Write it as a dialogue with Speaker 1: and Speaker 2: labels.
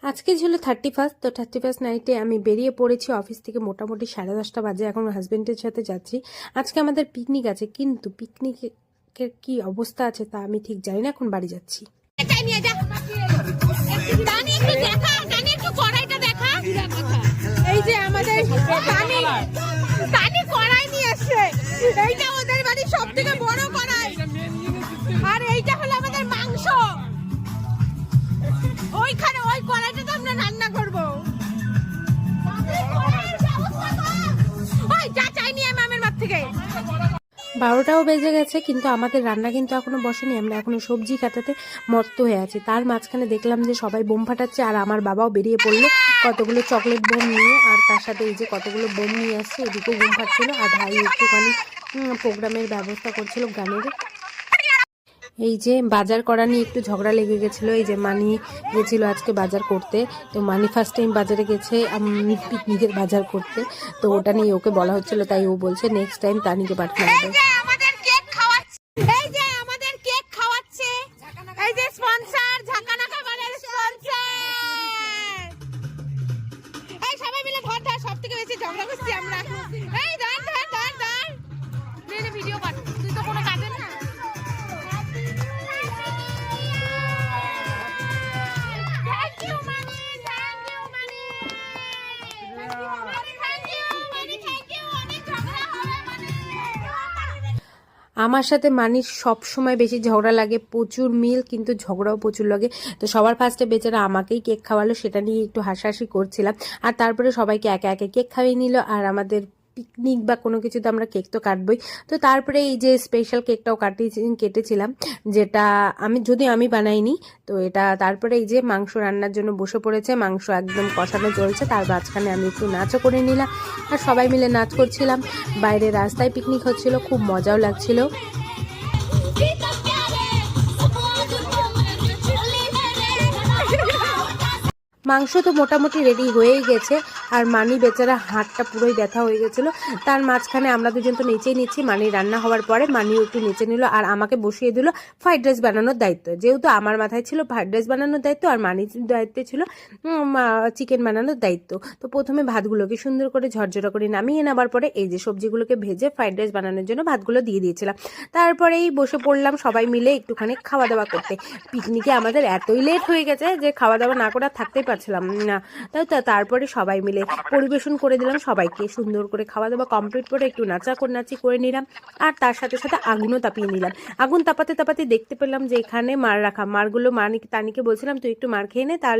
Speaker 1: আজকে ছিল 31st। তো 31st নাইটে আমি বেরিয়ে পড়েছি অফিস থেকে মোটামুটি 10:30 বাজে। এখন হাজবেন্ডের সাথে যাচ্ছি। আজকে আমাদের পিকনিক আছে, কিন্তু পিকনিকের কি অবস্থা আছে তা আমি ঠিক জানি না। এখন বাড়ি যাচ্ছি।
Speaker 2: এই যে আমাদের কড়াই নিয়ে আসছে, এইটা ওদের বাড়ির সব থেকে বড় কড়াই, আর এইটা হলো আমাদের মাংস। ওইখানে ওই কড়াইটাতে আমরা রান্না করবো। ওই যা চাই নিয়ে মামের বাড়ি থেকে।
Speaker 1: 12টাও বেজে গেছে, কিন্তু আমাদের রান্না কিন্তু এখনো বসেনি। আমরা এখনো সবজি কাটাতে মত্ত হয়ে আছি। তার মাঝখানে দেখলাম যে সবাই বোম ফাটাচ্ছে, আর আমার বাবাও বেরিয়ে পড়লো কতগুলো চকলেট বোম নিয়ে, আর তার সাথে এই যে কতগুলো বোম নিয়ে আসছে, এদিকেও বোম ফাটছিল। আর ভাই একটুখানি প্রোগ্রামের ব্যবস্থা করছিল গানের। এই যে বাজার করা নিয়ে একটু ঝগড়া লেগে গেছিলো। এই যে মানি গেছিল আজকে বাজার করতে, তো মানি ফার্স্ট টাইম বাজারে গেছে পিকনিকের বাজার করতে, তো ওটা নিয়ে ওকে বলা হচ্ছিল, তাই ও বলছে নেক্সট টাইম তানিকে পাঠানো হবে।
Speaker 2: ভিডিও কর, তুই তো কোনো কাজে না।
Speaker 1: আমার সাথে মানির সব সময় বেশি ঝগড়া লাগে, প্রচুর মিল, কিন্তু ঝগড়াও প্রচুর লাগে। তো সবার ফার্স্টে বেচারা আমাকেই কেক খাওয়ালো, সেটা নিয়ে একটু হাসাহাসি করছিলাম। আর তারপরে সবাইকে একে একে কেক খাইয়ে নিল। আর আমাদের পিকনিক বা কোনো কিছু তো আমরা কেক তো কাটবই। তো তারপরে এই যে স্পেশাল কেকটাও কেটেছিলাম, যেটা আমি বানাইনি। তো এটা তারপরে এই যে মাংস রান্নার জন্য বসে পড়েছে, মাংস একদম কষানো চলছে। তার মাঝখানে আমি একটু নাচও করে নিলাম, আর সবাই মিলে নাচ করছিলাম। বাইরে রাস্তায় পিকনিক হচ্ছিল, খুব মজাও লাগছিল। মাংস তো মোটামুটি রেডি হয়েই গেছে, আর মানি বেচারা হাতটা পুরোই ব্যথা হয়ে গেছিলো। তার মাঝখানে আমরা দুজন তো নেচেই নিচ্ছি। মানি রান্না হওয়ার পরে মানিও একটু নেচে নিল, আর আমাকে বসিয়ে দিল ফ্রাইড রাইস বানানোর দায়িত্ব। যেহেতু আমার মাথায় ছিল ফ্রাইড রাইস বানানোর দায়িত্ব, আর মানির দায়িত্বে ছিল চিকেন বানানোর দায়িত্ব। তো প্রথমে ভাতগুলোকে সুন্দর করে ঝরঝরা করে নামিয়ে নেবার পরে এই যে সবজিগুলোকে ভেজে ফ্রাইড রাইস বানানোর জন্য ভাতগুলো দিয়ে দিয়েছিলাম। তারপরেই বসে পড়লাম সবাই মিলে একটুখানি খাওয়া দাওয়া করতে। পিকনিকে আমাদের এতই লেট হয়ে গেছে যে খাওয়া দাওয়া না করে থাকতেই পারছিলাম না। তারপরে সবাই মিলে পরিবেশন করে দিলাম সবাইকে। সুন্দর করে খাওয়া দাওয়া কমপ্লিট করে একটু নাচানাচি করে নিলাম, আর তার সাথে সাথে আগুনও তাপিয়ে নিলাম। আগুন তাপাতে তাপাতে দেখতে পেলাম যে এখানে মার রাখা মারগুলো তানিকে বলছিলাম তুই একটু মার খেয়ে নে, তাহলে